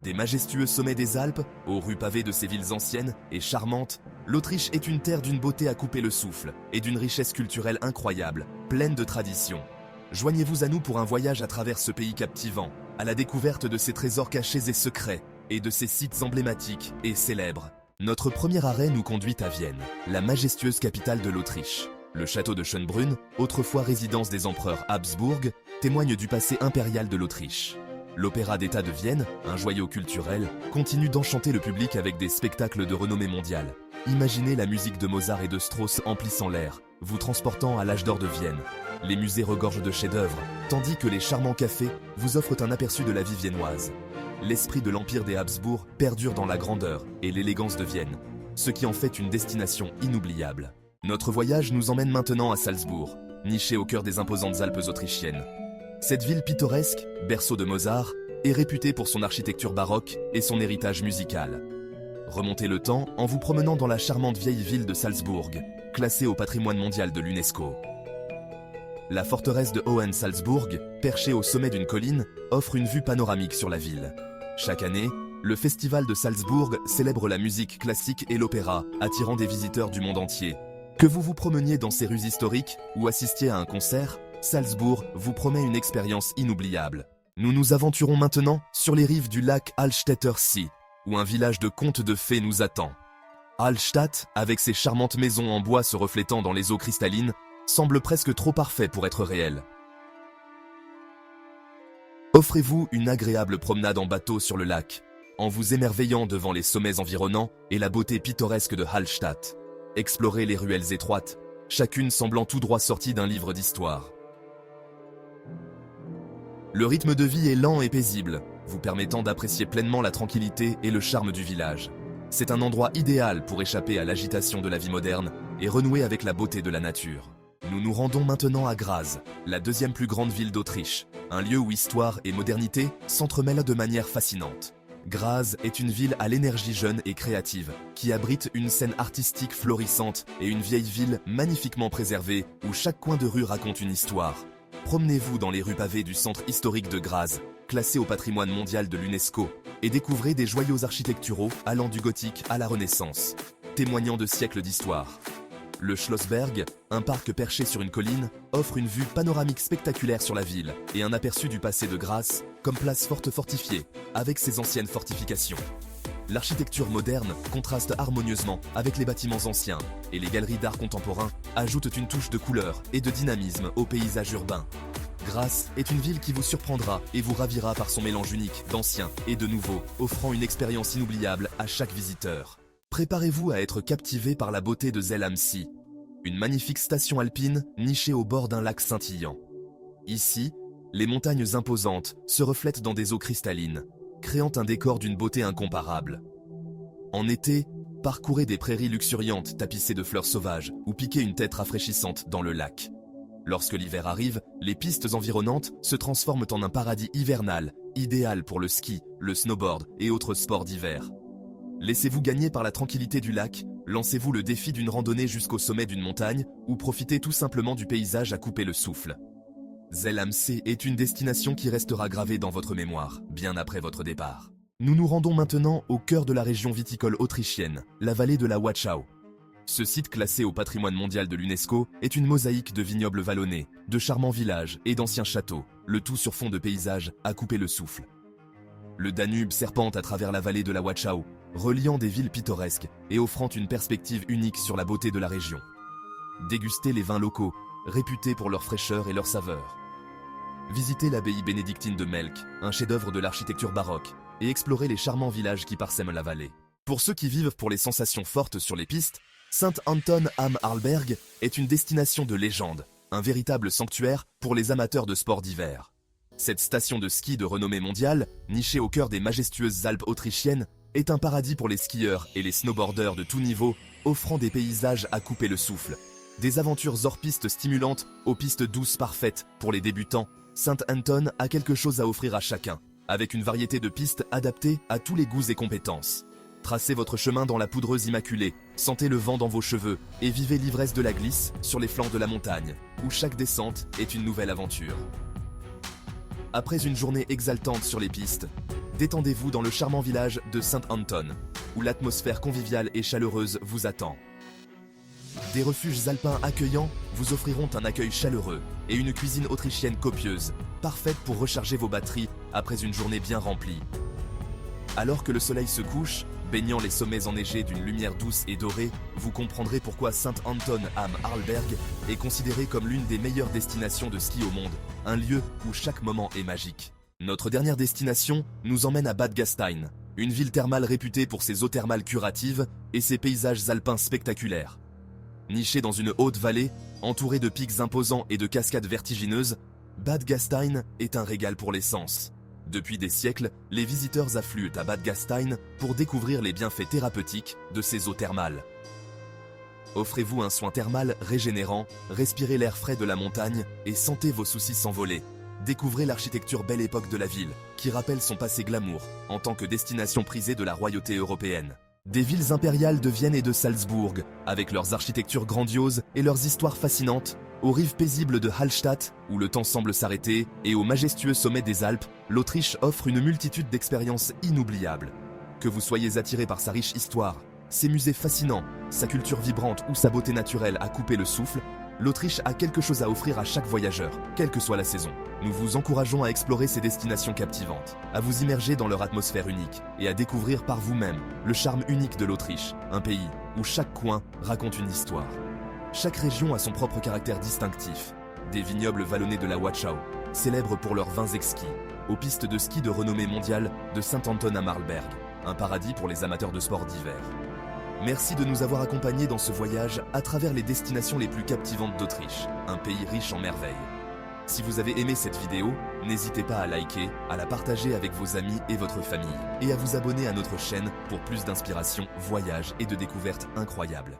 Des majestueux sommets des Alpes, aux rues pavées de ces villes anciennes et charmantes, l'Autriche est une terre d'une beauté à couper le souffle et d'une richesse culturelle incroyable, pleine de traditions. Joignez-vous à nous pour un voyage à travers ce pays captivant, à la découverte de ses trésors cachés et secrets, et de ses sites emblématiques et célèbres. Notre premier arrêt nous conduit à Vienne, la majestueuse capitale de l'Autriche. Le château de Schönbrunn, autrefois résidence des empereurs Habsbourg, témoigne du passé impérial de l'Autriche. L'Opéra d'État de Vienne, un joyau culturel, continue d'enchanter le public avec des spectacles de renommée mondiale. Imaginez la musique de Mozart et de Strauss emplissant l'air, vous transportant à l'âge d'or de Vienne. Les musées regorgent de chefs-d'œuvre, tandis que les charmants cafés vous offrent un aperçu de la vie viennoise. L'esprit de l'Empire des Habsbourg perdure dans la grandeur et l'élégance de Vienne, ce qui en fait une destination inoubliable. Notre voyage nous emmène maintenant à Salzbourg, nichée au cœur des imposantes Alpes autrichiennes. Cette ville pittoresque, berceau de Mozart, est réputée pour son architecture baroque et son héritage musical. Remontez le temps en vous promenant dans la charmante vieille ville de Salzbourg, classée au patrimoine mondial de l'UNESCO. La forteresse de Hohensalzburg, perchée au sommet d'une colline, offre une vue panoramique sur la ville. Chaque année, le festival de Salzbourg célèbre la musique classique et l'opéra, attirant des visiteurs du monde entier. Que vous vous promeniez dans ces rues historiques ou assistiez à un concert, Salzbourg vous promet une expérience inoubliable. Nous nous aventurons maintenant sur les rives du lac Hallstätter See, où un village de contes de fées nous attend. Hallstatt, avec ses charmantes maisons en bois se reflétant dans les eaux cristallines, semble presque trop parfait pour être réel. Offrez-vous une agréable promenade en bateau sur le lac, en vous émerveillant devant les sommets environnants et la beauté pittoresque de Hallstatt. Explorez les ruelles étroites, chacune semblant tout droit sortie d'un livre d'histoire. Le rythme de vie est lent et paisible, vous permettant d'apprécier pleinement la tranquillité et le charme du village. C'est un endroit idéal pour échapper à l'agitation de la vie moderne et renouer avec la beauté de la nature. Nous nous rendons maintenant à Graz, la deuxième plus grande ville d'Autriche, un lieu où histoire et modernité s'entremêlent de manière fascinante. Graz est une ville à l'énergie jeune et créative, qui abrite une scène artistique florissante et une vieille ville magnifiquement préservée où chaque coin de rue raconte une histoire. Promenez-vous dans les rues pavées du centre historique de Graz, classé au patrimoine mondial de l'UNESCO, et découvrez des joyaux architecturaux allant du gothique à la Renaissance, témoignant de siècles d'histoire. Le Schlossberg, un parc perché sur une colline, offre une vue panoramique spectaculaire sur la ville et un aperçu du passé de Graz comme place forte fortifiée, avec ses anciennes fortifications. L'architecture moderne contraste harmonieusement avec les bâtiments anciens, et les galeries d'art contemporain ajoutent une touche de couleur et de dynamisme au paysage urbain. Graz est une ville qui vous surprendra et vous ravira par son mélange unique d'ancien et de nouveau, offrant une expérience inoubliable à chaque visiteur. Préparez-vous à être captivé par la beauté de Zell am See, une magnifique station alpine nichée au bord d'un lac scintillant. Ici, les montagnes imposantes se reflètent dans des eaux cristallines, créant un décor d'une beauté incomparable. En été, parcourez des prairies luxuriantes tapissées de fleurs sauvages ou piquez une tête rafraîchissante dans le lac. Lorsque l'hiver arrive, les pistes environnantes se transforment en un paradis hivernal, idéal pour le ski, le snowboard et autres sports d'hiver. Laissez-vous gagner par la tranquillité du lac, lancez-vous le défi d'une randonnée jusqu'au sommet d'une montagne ou profitez tout simplement du paysage à couper le souffle. Zell am See est une destination qui restera gravée dans votre mémoire, bien après votre départ. Nous nous rendons maintenant au cœur de la région viticole autrichienne, la vallée de la Wachau. Ce site classé au patrimoine mondial de l'UNESCO est une mosaïque de vignobles vallonnés, de charmants villages et d'anciens châteaux, le tout sur fond de paysages à couper le souffle. Le Danube serpente à travers la vallée de la Wachau, reliant des villes pittoresques et offrant une perspective unique sur la beauté de la région. Dégustez les vins locaux, réputés pour leur fraîcheur et leur saveur. Visitez l'abbaye bénédictine de Melk, un chef-d'œuvre de l'architecture baroque, et explorez les charmants villages qui parsèment la vallée. Pour ceux qui vivent pour les sensations fortes sur les pistes, Saint Anton am Arlberg est une destination de légende, un véritable sanctuaire pour les amateurs de sports d'hiver. Cette station de ski de renommée mondiale, nichée au cœur des majestueuses Alpes autrichiennes, est un paradis pour les skieurs et les snowboarders de tout niveau, offrant des paysages à couper le souffle. Des aventures hors piste stimulantes aux pistes douces parfaites pour les débutants, Saint Anton a quelque chose à offrir à chacun, avec une variété de pistes adaptées à tous les goûts et compétences. Tracez votre chemin dans la poudreuse immaculée, sentez le vent dans vos cheveux et vivez l'ivresse de la glisse sur les flancs de la montagne, où chaque descente est une nouvelle aventure. Après une journée exaltante sur les pistes, détendez-vous dans le charmant village de Saint-Anton, où l'atmosphère conviviale et chaleureuse vous attend. Des refuges alpins accueillants vous offriront un accueil chaleureux et une cuisine autrichienne copieuse, parfaite pour recharger vos batteries après une journée bien remplie. Alors que le soleil se couche, baignant les sommets enneigés d'une lumière douce et dorée, vous comprendrez pourquoi Saint-Anton am Arlberg est considéré comme l'une des meilleures destinations de ski au monde, un lieu où chaque moment est magique. Notre dernière destination nous emmène à Bad Gastein, une ville thermale réputée pour ses eaux thermales curatives et ses paysages alpins spectaculaires. Nichée dans une haute vallée, entourée de pics imposants et de cascades vertigineuses, Bad Gastein est un régal pour les sens. Depuis des siècles, les visiteurs affluent à Bad Gastein pour découvrir les bienfaits thérapeutiques de ces eaux thermales. Offrez-vous un soin thermal régénérant, respirez l'air frais de la montagne et sentez vos soucis s'envoler. Découvrez l'architecture belle époque de la ville, qui rappelle son passé glamour, en tant que destination prisée de la royauté européenne. Des villes impériales de Vienne et de Salzbourg, avec leurs architectures grandioses et leurs histoires fascinantes, aux rives paisibles de Hallstatt, où le temps semble s'arrêter, et au majestueux sommet des Alpes, l'Autriche offre une multitude d'expériences inoubliables. Que vous soyez attiré par sa riche histoire, ses musées fascinants, sa culture vibrante ou sa beauté naturelle à couper le souffle, l'Autriche a quelque chose à offrir à chaque voyageur, quelle que soit la saison. Nous vous encourageons à explorer ces destinations captivantes, à vous immerger dans leur atmosphère unique et à découvrir par vous-même le charme unique de l'Autriche, un pays où chaque coin raconte une histoire. Chaque région a son propre caractère distinctif. Des vignobles vallonnés de la Wachau, célèbres pour leurs vins exquis, aux pistes de ski de renommée mondiale de Saint-Anton am Arlberg, un paradis pour les amateurs de sports d'hiver. Merci de nous avoir accompagnés dans ce voyage à travers les destinations les plus captivantes d'Autriche, un pays riche en merveilles. Si vous avez aimé cette vidéo, n'hésitez pas à liker, à la partager avec vos amis et votre famille, et à vous abonner à notre chaîne pour plus d'inspiration, voyages et de découvertes incroyables.